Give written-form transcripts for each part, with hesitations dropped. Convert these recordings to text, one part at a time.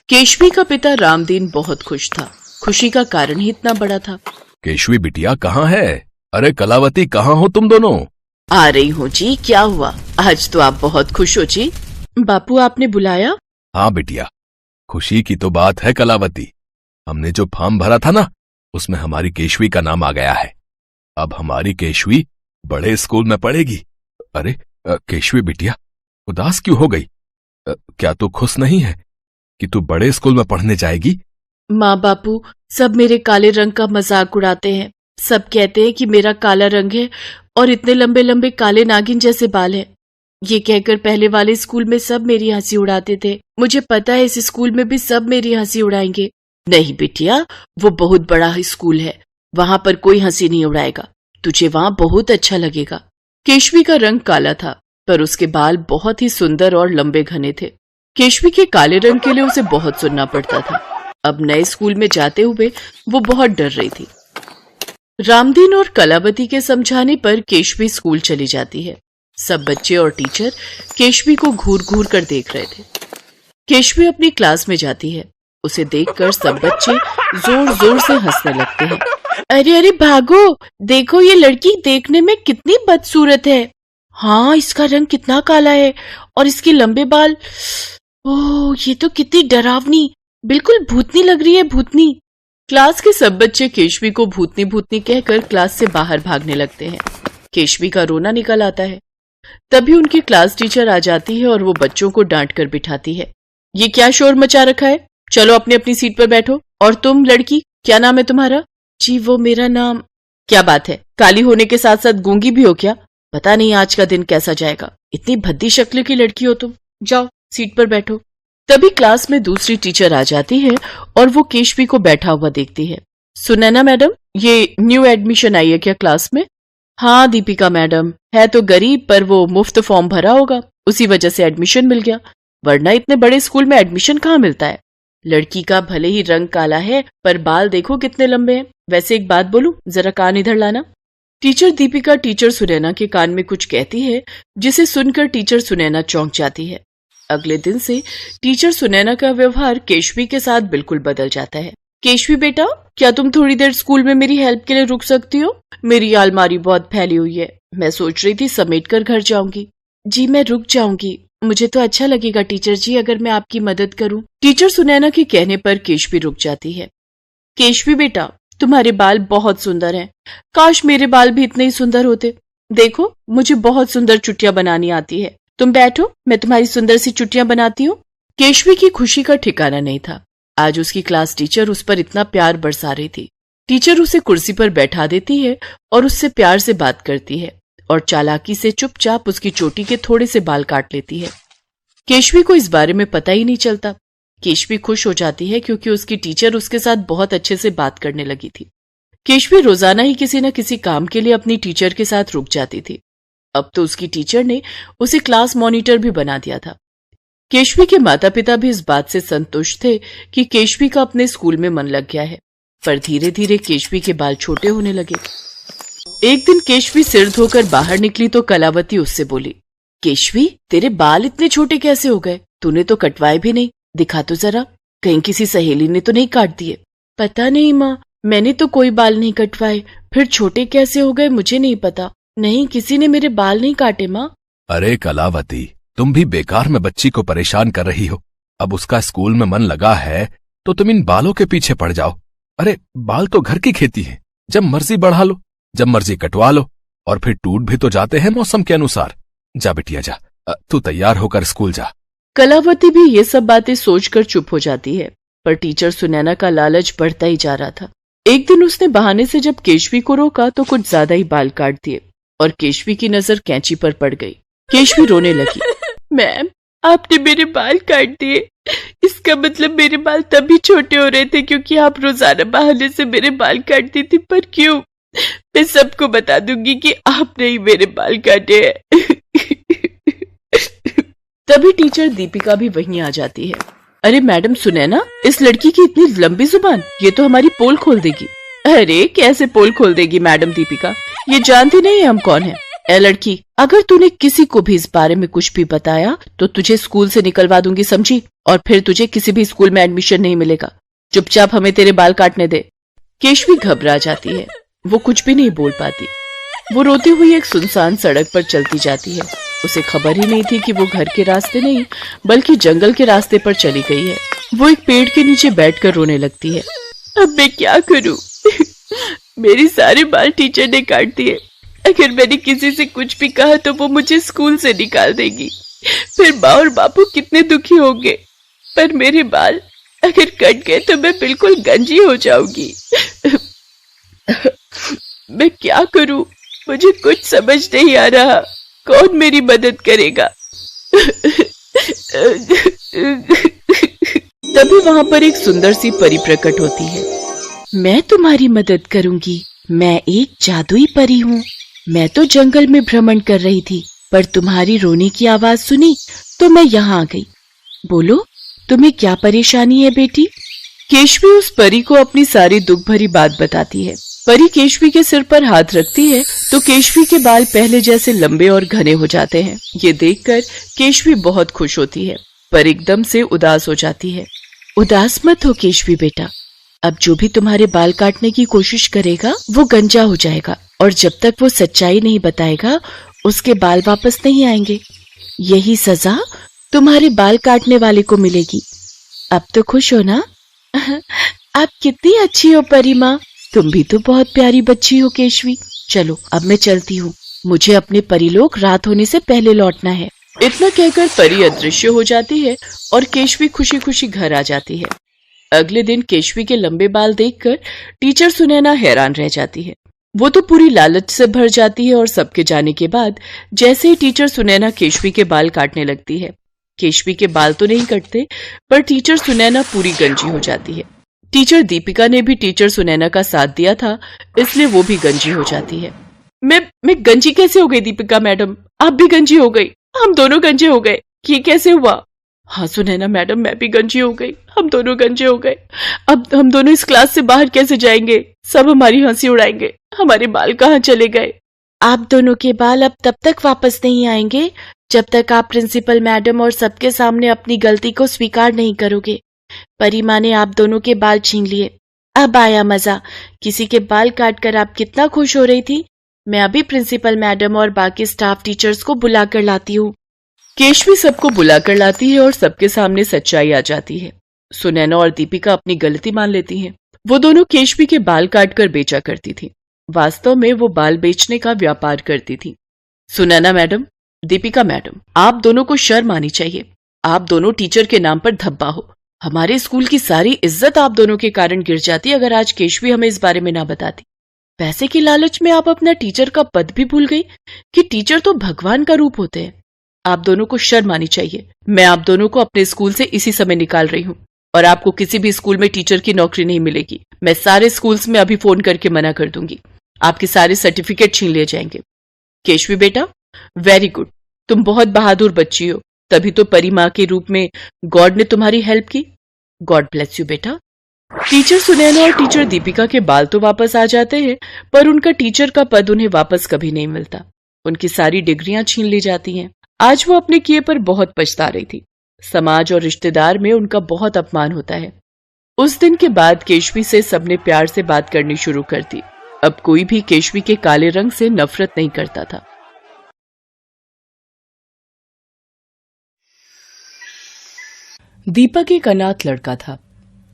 केशवी का पिता रामदीन बहुत खुश था। खुशी का कारण ही इतना बड़ा था। केशवी बिटिया कहाँ है? अरे कलावती कहाँ हो तुम दोनों? आ रही हूँ जी। क्या हुआ? आज तो आप बहुत खुश हो जी। बापू आपने बुलाया? हाँ बिटिया, खुशी की तो बात है कलावती। हमने जो फॉर्म भरा था ना, उसमें हमारी केशवी का नाम आ गया है। अब हमारी केशवी बड़े स्कूल में पढ़ेगी। अरे केशवी बिटिया, उदास क्यों हो गई? क्या तू खुश नहीं है कि तू बड़े स्कूल में पढ़ने जाएगी? माँ बापू सब मेरे काले रंग का मजाक उड़ाते हैं। सब कहते हैं कि मेरा काला रंग है और इतने लंबे लंबे काले नागिन जैसे बाल हैं। ये कहकर पहले वाले स्कूल में सब मेरी हंसी उड़ाते थे। मुझे पता है इस स्कूल में भी सब मेरी हंसी उड़ाएंगे। नहीं बिटिया, वो बहुत बड़ा स्कूल है, वहां पर कोई हंसी नहीं उड़ाएगा। तुझे वहां बहुत अच्छा लगेगा। केशवी का रंग काला था, पर उसके बाल बहुत ही सुंदर और लंबे घने थे। केशवी के काले रंग के लिए उसे बहुत सुनना पड़ता था। अब नए स्कूल में जाते हुए वो बहुत डर रही थी। रामदीन और कलावती के समझाने पर केशवी स्कूल चली जाती है। सब बच्चे और टीचर केशवी को घूर घूर कर देख रहे थे। केशवी अपनी क्लास में जाती है। उसे देखकर सब बच्चे जोर जोर से हंसने लगते हैं। अरे अरे भागो, देखो ये लड़की देखने में कितनी बदसूरत है। हाँ, इसका रंग कितना काला है और इसके लंबे बाल। ओह, ये तो कितनी डरावनी, बिल्कुल भूतनी लग रही है, भूतनी। क्लास के सब बच्चे केशवी को भूतनी भूतनी कहकर क्लास से बाहर भागने लगते हैं। केशवी का रोना निकल आता है। तभी उनकी क्लास टीचर आ जाती है और वो बच्चों को डांट कर बिठाती है। ये क्या शोर मचा रखा है? चलो अपनी अपनी सीट पर बैठो। और तुम लड़की, क्या नाम है तुम्हारा? जी वो मेरा नाम। क्या बात है, काली होने के साथ साथ गूंगी भी हो क्या? पता नहीं आज का दिन कैसा जाएगा। इतनी भद्दी शक्ल की लड़की हो तुम। जाओ सीट पर बैठो। तभी क्लास में दूसरी टीचर आ जाती है और वो केशवी को बैठा हुआ देखती है। सुनैना मैडम, ये न्यू एडमिशन आई है क्या क्लास में? हाँ दीपिका मैडम, है तो गरीब पर वो मुफ्त फॉर्म भरा होगा, उसी वजह से एडमिशन मिल गया, वरना इतने बड़े स्कूल में एडमिशन कहाँ मिलता है। लड़की का भले ही रंग काला है पर बाल देखो कितने लंबे हैं। वैसे एक बात बोलूं, जरा कान इधर लाना। टीचर दीपिका टीचर सुनैना के कान में कुछ कहती है, जिसे सुनकर टीचर सुनैना चौंक जाती है। अगले दिन से टीचर सुनैना का व्यवहार केशवी के साथ बिल्कुल बदल जाता है। केशवी बेटा, क्या तुम थोड़ी देर स्कूल में मेरी हेल्प के लिए रुक सकती हो? मेरी अलमारी बहुत फैली हुई है, मैं सोच रही थी समेट कर घर जाऊंगी। जी मैं रुक जाऊंगी, मुझे तो अच्छा लगेगा टीचर जी अगर मैं आपकी मदद करूं। टीचर सुनैना के कहने पर केशवी रुक जाती है। केशवी बेटा, तुम्हारे बाल बहुत सुंदर हैं, काश मेरे बाल भी इतने ही सुंदर होते। देखो मुझे बहुत सुंदर चुटियां बनानी आती है। तुम बैठो, मैं तुम्हारी सुंदर सी चुटियां बनाती हूँ। केशवी की खुशी का ठिकाना नहीं था। आज उसकी क्लास टीचर उस पर इतना प्यार बरसा रही थी। टीचर उसे कुर्सी पर बैठा देती है और उससे प्यार से बात करती है और चालाकी से चुपचाप उसकी चोटी के थोड़े से बाल काट लेती है। केशवी को इस बारे में पता ही नहीं चलता। केशवी खुश हो जाती है क्योंकि उसकी टीचर उसके साथ बहुत अच्छे से बात करने लगी थी। केशवी रोजाना ही किसी न किसी काम के लिए अपनी टीचर के साथ रुक जाती थी। अब तो उसकी टीचर ने उसे क्लास मॉनिटर भी बना दिया था। केशवी के माता पिता भी इस बात से संतुष्ट थे कि केशवी का अपने स्कूल में मन लग गया है, पर धीरे धीरे केशवी के बाल छोटे होने लगे। एक दिन केशवी सिर धोकर बाहर निकली तो कलावती उससे बोली, केशवी तेरे बाल इतने छोटे कैसे हो गए? तूने तो कटवाए भी नहीं, दिखा तो जरा, कहीं किसी सहेली ने तो नहीं काट दिए? पता नहीं माँ, मैंने तो कोई बाल नहीं कटवाए, फिर छोटे कैसे हो गए मुझे नहीं पता। नहीं, किसी ने मेरे बाल नहीं काटे माँ। अरे कलावती, तुम भी बेकार में बच्ची को परेशान कर रही हो। अब उसका स्कूल में मन लगा है तो तुम इन बालों के पीछे पड़ जाओ। अरे बाल तो घर की खेती है, जब मर्जी बढ़ा लो, जब मर्जी कटवा लो, और फिर टूट भी तो जाते हैं मौसम के अनुसार। जा बिटिया जा, तू तैयार होकर स्कूल जा। कलावती भी ये सब बातें सोचकर चुप हो जाती है, पर टीचर सुनैना का लालच बढ़ता ही जा रहा था। एक दिन उसने बहाने से जब केशवी को रोका तो कुछ ज्यादा ही बाल काट दिए और केशवी की नजर कैंची पर पड़ गई। केशवी रोने लगी। मैम, आपने मेरे बाल काट दिए। इसका मतलब मेरे बाल तभी छोटे हो रहे थे क्योंकि आप रोजाना बहाने से मेरे बाल काटती थी, पर क्यों? मैं सबको बता दूंगी कि आपने ही मेरे बाल काटे हैं। तभी टीचर दीपिका भी वहीं आ जाती है। अरे मैडम सुनैना, इस लड़की की इतनी लंबी जुबान, ये तो हमारी पोल खोल देगी। अरे कैसे पोल खोल देगी मैडम दीपिका, ये जानती नहीं है हम कौन है। ए लड़की, अगर तूने किसी को भी इस बारे में कुछ भी बताया तो तुझे स्कूल से निकलवा दूंगी, समझी? और फिर तुझे किसी भी स्कूल में एडमिशन नहीं मिलेगा। चुपचाप हमें तेरे बाल काटने दे। केशवी घबरा जाती है, वो कुछ भी नहीं बोल पाती। वो रोती हुई एक सुनसान सड़क पर चलती जाती है। उसे खबर ही नहीं थी कि वो घर के रास्ते नहीं बल्कि जंगल के रास्ते पर चली गई है। वो एक पेड़ के नीचे बैठकर रोने लगती है। अब मैं क्या करूं? मेरी सारे बाल टीचर ने काट दिए। अगर मैंने किसी से कुछ भी कहा तो वो मुझे स्कूल से निकाल देगी। फिर माँ और बापू कितने दुखी होंगे। पर मेरे बाल अगर कट गए तो मैं बिल्कुल गंजी हो जाऊंगी। मैं क्या करूं? मुझे कुछ समझ नहीं आ रहा। कौन मेरी मदद करेगा? तभी वहां पर एक सुंदर सी परी प्रकट होती है। मैं तुम्हारी मदद करूंगी। मैं एक जादुई परी हूँ। मैं तो जंगल में भ्रमण कर रही थी, पर तुम्हारी रोने की आवाज सुनी तो मैं यहाँ आ गई। बोलो, तुम्हें क्या परेशानी है बेटी? केशवी उस परी को अपनी सारी दुख भरी बात बताती है। परी केशवी के सिर पर हाथ रखती है तो केशवी के बाल पहले जैसे लंबे और घने हो जाते हैं। ये देखकर केशवी बहुत खुश होती है, पर एकदम से उदास हो जाती है। उदास मत हो केशवी बेटा, अब जो भी तुम्हारे बाल काटने की कोशिश करेगा वो गंजा हो जाएगा, और जब तक वो सच्चाई नहीं बताएगा उसके बाल वापस नहीं आएंगे। यही सजा तुम्हारे बाल काटने वाले को मिलेगी। अब तो खुश हो ना? आप कितनी अच्छी हो परी माँ। तुम भी तो बहुत प्यारी बच्ची हो केशवी। चलो अब मैं चलती हूँ, मुझे अपने परीलोक रात होने से पहले लौटना है। इतना कहकर परी अदृश्य हो जाती है और केशवी खुशी खुशी घर आ जाती है। अगले दिन केशवी के लंबे बाल देखकर टीचर सुनैना हैरान रह जाती है। वो तो पूरी लालच से भर जाती है और सबके जाने के बाद जैसे ही टीचर सुनैना केशवी के बाल काटने लगती है, केशवी के बाल तो नहीं कटते पर टीचर सुनैना पूरी गंजी हो जाती है। टीचर दीपिका ने भी टीचर सुनैना का साथ दिया था, इसलिए वो भी गंजी हो जाती है। मैं गंजी कैसे हो गई दीपिका मैडम? आप भी गंजी हो गई? हम दोनों गंजे हो गए, ये कैसे हुआ? हाँ सुनैना मैडम, मैं भी गंजी हो गई, हम दोनों गंजे हो गए। अब हम दोनों इस क्लास से बाहर कैसे जाएंगे? सब हमारी हंसी उड़ाएंगे। हमारे बाल कहाँ चले गए? आप दोनों के बाल अब तब तक वापस नहीं आएंगे जब तक आप प्रिंसिपल मैडम और सबके सामने अपनी गलती को स्वीकार नहीं करोगे। परी माँ ने आप दोनों के बाल छीन लिए। अब आया मजा। किसी के बाल काटकर आप कितना खुश हो रही थी। मैं अभी प्रिंसिपल मैडम और बाकी स्टाफ टीचर्स को बुला कर लाती हूँ। केशवी सबको बुलाकर लाती है और सबके सामने सच्चाई आ जाती है। सुनैना और दीपिका अपनी गलती मान लेती हैं। वो दोनों केशवी के बाल काटकर बेचा करती थी। वास्तव में वो बाल बेचने का व्यापार करती थी। सुनैना मैडम, दीपिका मैडम, आप दोनों को शर्म आनी चाहिए। आप दोनों टीचर के नाम पर धब्बा हो। हमारे स्कूल की सारी इज्जत आप दोनों के कारण गिर जाती अगर आज केशवी हमें इस बारे में ना बताती। पैसे की लालच में आप अपना टीचर का पद भी भूल गई कि टीचर तो भगवान का रूप होते हैं। आप दोनों को शर्म आनी चाहिए। मैं आप दोनों को अपने स्कूल से इसी समय निकाल रही हूँ और आपको किसी भी स्कूल में टीचर की नौकरी नहीं मिलेगी। मैं सारे स्कूल्स में अभी फोन करके मना कर दूंगी। आपके सारे सर्टिफिकेट छीन लिए जाएंगे। केशवी बेटा, वेरी गुड, तुम बहुत बहादुर बच्ची हो, तभी तो परी माँ के रूप में गॉड ने तुम्हारी हेल्प की। गॉड ब्लेस यू बेटा। टीचर सुनैना और टीचर दीपिका के बाल तो वापस आ जाते हैं, पर उनका टीचर का पद उन्हें वापस कभी नहीं मिलता। उनकी सारी डिग्रियां छीन ली जाती हैं। आज वो अपने किए पर बहुत पछता रही थी। समाज और रिश्तेदार में उनका बहुत अपमान होता है। उस दिन के बाद केशवी से सबने प्यार से बात करनी शुरू कर दी। अब कोई भी केशवी के काले रंग से नफरत नहीं करता था। दीपक एक अनाथ लड़का था।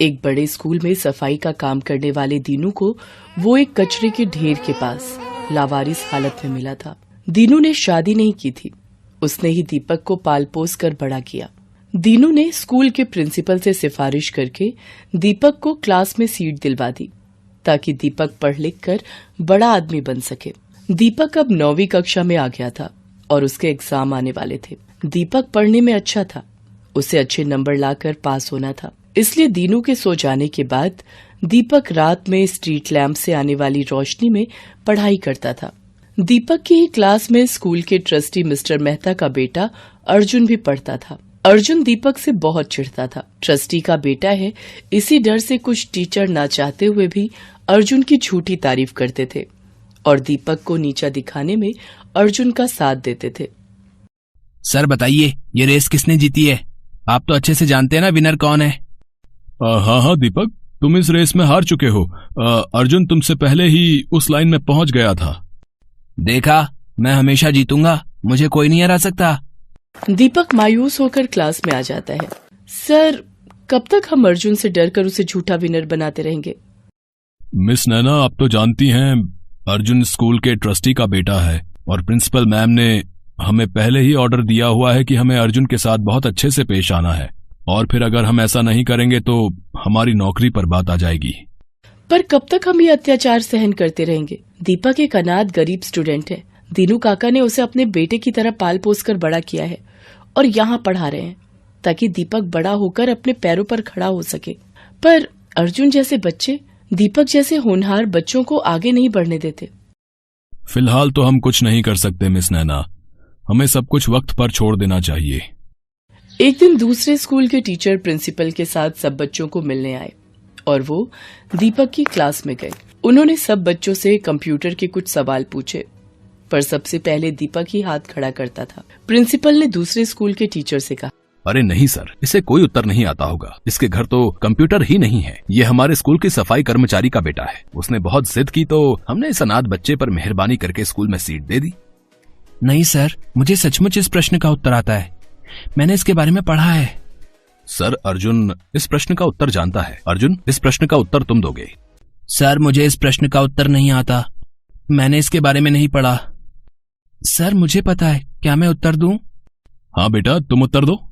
एक बड़े स्कूल में सफाई का काम करने वाले दीनू को वो एक कचरे के ढेर के पास लावारिस हालत में मिला था। दीनू ने शादी नहीं की थी। उसने ही दीपक को पाल पोस कर बड़ा किया। दीनू ने स्कूल के प्रिंसिपल से सिफारिश करके दीपक को क्लास में सीट दिलवा दी ताकि दीपक पढ़ लिख कर बड़ा आदमी बन सके। दीपक अब 9वीं कक्षा में आ गया था और उसके एग्जाम आने वाले थे। दीपक पढ़ने में अच्छा था, उसे अच्छे नंबर लाकर पास होना था। इसलिए दीनू के सो जाने के बाद दीपक रात में स्ट्रीट लैंप से आने वाली रोशनी में पढ़ाई करता था। दीपक की ही क्लास में स्कूल के ट्रस्टी मिस्टर मेहता का बेटा अर्जुन भी पढ़ता था। अर्जुन दीपक से बहुत चिढ़ता था। ट्रस्टी का बेटा है, इसी डर से कुछ टीचर ना चाहते हुए भी अर्जुन की झूठी तारीफ करते थे और दीपक को नीचा दिखाने में अर्जुन का साथ देते थे। सर बताइए, ये रेस किसने जीती है? आप तो अच्छे से जानते हैं ना विनर कौन है। हाँ हाँ दीपक, तुम इस रेस में हार चुके हो। अर्जुन तुमसे पहले ही उस लाइन में पहुंच गया था। देखा, मैं हमेशा जीतूंगा, मुझे कोई नहीं हरा सकता। दीपक मायूस होकर क्लास में आ जाता है। सर, कब तक हम अर्जुन से डरकर उसे झूठा विनर बनाते रहेंगे? मिस नैना, आप तो जानती हैं अर्जुन स्कूल के ट्रस्टी का बेटा है और प्रिंसिपल मैम ने हमें पहले ही ऑर्डर दिया हुआ है कि हमें अर्जुन के साथ बहुत अच्छे से पेश आना है, और फिर अगर हम ऐसा नहीं करेंगे तो हमारी नौकरी पर बात आ जाएगी। पर कब तक हम ये अत्याचार सहन करते रहेंगे? दीपक एक अनाथ गरीब स्टूडेंट है। दीनू काका ने उसे अपने बेटे की तरह पाल पोस कर बड़ा किया है और यहाँ पढ़ा रहे हैं ताकि दीपक बड़ा होकर अपने पैरों पर खड़ा हो सके। पर अर्जुन जैसे बच्चे दीपक जैसे होनहार बच्चों को आगे नहीं बढ़ने देते। फिलहाल तो हम कुछ नहीं कर सकते मिस नैना, हमें सब कुछ वक्त पर छोड़ देना चाहिए। एक दिन दूसरे स्कूल के टीचर प्रिंसिपल के साथ सब बच्चों को मिलने आए और वो दीपक की क्लास में गए। उन्होंने सब बच्चों से कंप्यूटर के कुछ सवाल पूछे, पर सबसे पहले दीपक ही हाथ खड़ा करता था। प्रिंसिपल ने दूसरे स्कूल के टीचर से कहा, अरे नहीं सर, इसे कोई उत्तर नहीं आता होगा। इसके घर तो कंप्यूटर ही नहीं है। ये हमारे स्कूल की सफाई कर्मचारी का बेटा है। उसने बहुत जिद की तो हमने इस अनाथ बच्चे पर मेहरबानी करके स्कूल में सीट दे दी। नहीं सर, मुझे सचमुच इस प्रश्न का उत्तर आता है, मैंने इसके बारे में पढ़ा है। सर, अर्जुन इस प्रश्न का उत्तर जानता है। अर्जुन, इस प्रश्न का उत्तर तुम दोगे। सर, मुझे इस प्रश्न का उत्तर नहीं आता, मैंने इसके बारे में नहीं पढ़ा। सर, मुझे पता है, क्या मैं उत्तर दूं? हाँ बेटा, तुम उत्तर दो।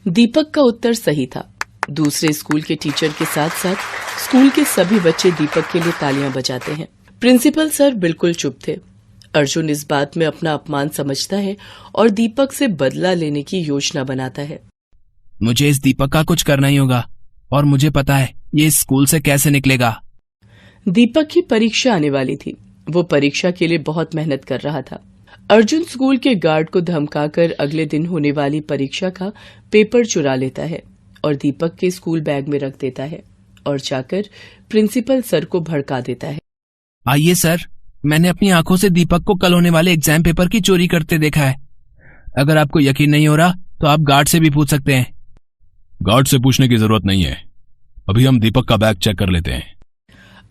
दीपक का उत्तर सही था। दूसरे स्कूल के टीचर के साथ साथ स्कूल के सभी बच्चे दीपक के लिए तालियां बजाते हैं। प्रिंसिपल सर बिल्कुल चुप थे। अर्जुन इस बात में अपना अपमान समझता है और दीपक से बदला लेने की योजना बनाता है। मुझे इस दीपक का कुछ करना ही होगा और मुझे पता है ये इस स्कूल से कैसे निकलेगा। दीपक की परीक्षा आने वाली थी। वो परीक्षा के लिए बहुत मेहनत कर रहा था। अर्जुन स्कूल के गार्ड को धमकाकर अगले दिन होने वाली परीक्षा का पेपर चुरा लेता है और दीपक के स्कूल बैग में रख देता है और जाकर प्रिंसिपल सर को भड़का देता है। आइए सर, मैंने अपनी आंखों से दीपक को कल होने वाले एग्जाम पेपर की चोरी करते देखा है। अगर आपको यकीन नहीं हो रहा तो आप गार्ड से भी पूछ सकते हैं। गार्ड से पूछने की जरूरत नहीं है, अभी हम दीपक का बैग चेक कर लेते हैं।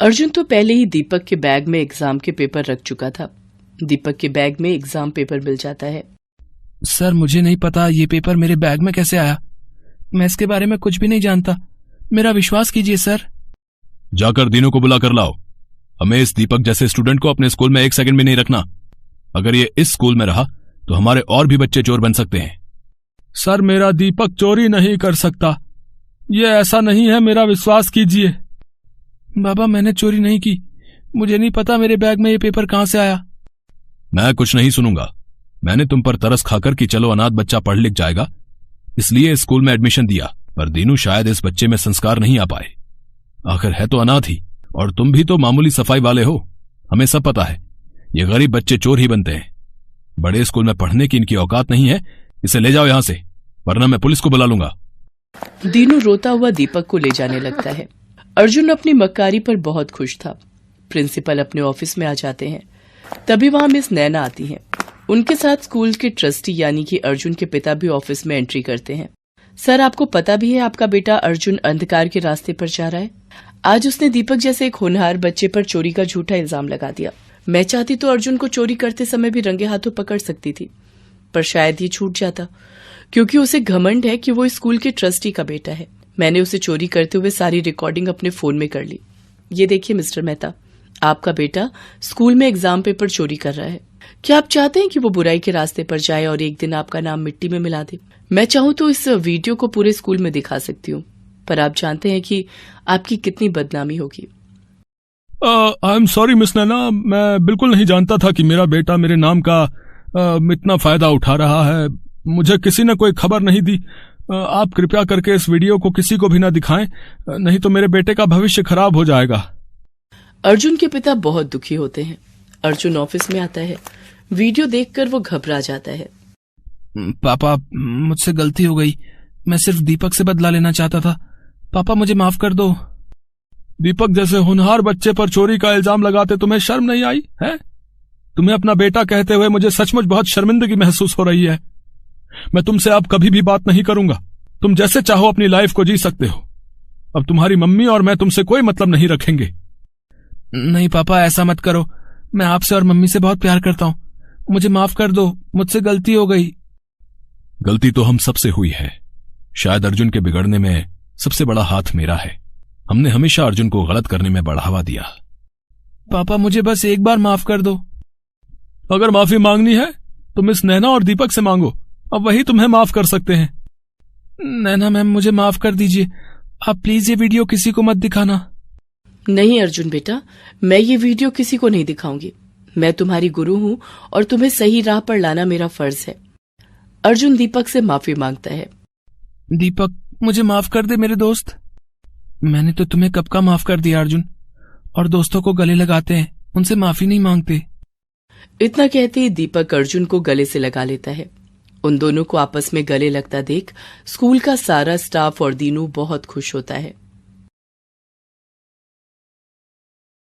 अर्जुन तो पहले ही दीपक के बैग में एग्जाम के पेपर रख चुका था। दीपक के बैग में एग्जाम पेपर मिल जाता है। सर, मुझे नहीं पता ये पेपर मेरे बैग में कैसे आया, मैं इसके बारे में कुछ भी नहीं जानता, मेरा विश्वास कीजिए सर। जाकर दीनू को बुला कर लाओ। हमें इस दीपक जैसे स्टूडेंट को अपने स्कूल में एक सेकंड भी नहीं रखना। अगर ये इस स्कूल में रहा तो हमारे और भी बच्चे चोर बन सकते हैं। सर, मेरा दीपक चोरी नहीं कर सकता, ये ऐसा नहीं है, मेरा विश्वास कीजिए। बाबा, मैंने चोरी नहीं की, मुझे नहीं पता मेरे बैग में ये पेपर कहां से आया। मैं कुछ नहीं सुनूंगा। मैंने तुम पर तरस खाकर कि चलो अनाथ बच्चा पढ़ लिख जाएगा, इसलिए स्कूल में एडमिशन दिया, पर दीनू शायद इस बच्चे में संस्कार नहीं आ पाए। आखिर है तो अनाथ ही, और तुम भी तो मामूली सफाई वाले हो। हमें सब पता है, ये गरीब बच्चे चोर ही बनते हैं। बड़े स्कूल में पढ़ने की इनकी औकात नहीं है। इसे ले जाओ यहां से, वरना मैं पुलिस को बुला लूंगा। दीनू रोता हुआ दीपक को ले जाने लगता है। अर्जुन अपनी मक्कारी पर बहुत खुश था। प्रिंसिपल अपने ऑफिस में आ जाते हैं। तभी वहां मिस नैना आती हैं। उनके साथ स्कूल के ट्रस्टी यानी कि अर्जुन के पिता भी ऑफिस में एंट्री करते हैं। सर, आपको पता भी है आपका बेटा अर्जुन अंधकार के रास्ते पर जा रहा है। आज उसने दीपक जैसे एक होनहार बच्चे पर चोरी का झूठा इल्जाम लगा दिया। मैं चाहती तो अर्जुन को चोरी करते समय भी रंगे हाथों पकड़ सकती थी, पर शायद ये छूट जाता, क्योंकि उसे घमंड है कि वो स्कूल के ट्रस्टी का बेटा है। मैंने उसे चोरी करते हुए सारी रिकॉर्डिंग अपने फोन में कर ली। ये देखिए मिस्टर मेहता, आपका बेटा स्कूल में एग्जाम पेपर चोरी कर रहा है। क्या आप चाहते हैं कि वो बुराई के रास्ते पर जाए और एक दिन आपका नाम मिट्टी में मिला दे? मैं चाहूं तो इस वीडियो को पूरे स्कूल में दिखा सकती हूँ, पर आप जानते हैं कि आपकी कितनी बदनामी होगी। आई एम सॉरी मिस नैना, मैं बिल्कुल नहीं जानता था कि मेरा बेटा मेरे नाम का इतना फायदा उठा रहा है। मुझे किसी ने कोई खबर नहीं दी। आप कृपया करके इस वीडियो को किसी को भी ना दिखाएं, नहीं तो मेरे बेटे का भविष्य खराब हो जाएगा। अर्जुन के पिता बहुत दुखी होते हैं। अर्जुन ऑफिस में आता है। वीडियो देखकर वो घबरा जाता है। पापा, मुझसे गलती हो गई, मैं सिर्फ दीपक से बदला लेना चाहता था। पापा, मुझे माफ कर दो। दीपक जैसे होनहार बच्चे पर चोरी का इल्जाम लगाते तुम्हें शर्म नहीं आई है? तुम्हें अपना बेटा कहते हुए मुझे सचमुच बहुत शर्मिंदगी महसूस हो रही है। मैं तुमसे अब कभी भी बात नहीं करूंगा। तुम जैसे चाहो अपनी लाइफ को जी सकते हो। अब तुम्हारी मम्मी और मैं तुमसे कोई मतलब नहीं रखेंगे। नहीं पापा, ऐसा मत करो। मैं आपसे और मम्मी से बहुत प्यार करता हूँ। मुझे माफ कर दो, मुझसे गलती हो गई। गलती तो हम सबसे हुई है। शायद अर्जुन के बिगड़ने में सबसे बड़ा हाथ मेरा है। हमने हमेशा अर्जुन को गलत करने में बढ़ावा दिया। पापा मुझे बस एक बार माफ कर दो। अगर माफी मांगनी है तो मिस नैना और दीपक से मांगो, अब वही तुम्हें माफ कर सकते हैं। नैना मैम, मुझे माफ कर दीजिए। आप प्लीज ये वीडियो किसी को मत दिखाना। नहीं अर्जुन बेटा, मैं ये वीडियो किसी को नहीं दिखाऊंगी। मैं तुम्हारी गुरु हूँ और तुम्हें सही राह पर लाना मेरा फर्ज है। अर्जुन दीपक से माफी मांगता है। दीपक, मुझे माफ कर दे मेरे दोस्त। मैंने तो तुम्हें कब का माफ कर दिया अर्जुन। और दोस्तों को गले लगाते हैं, उनसे माफी नहीं मांगते। इतना कहते ही दीपक अर्जुन को गले से लगा लेता है। उन दोनों को आपस में गले लगता देख स्कूल का सारा स्टाफ और दीनू बहुत खुश होता है।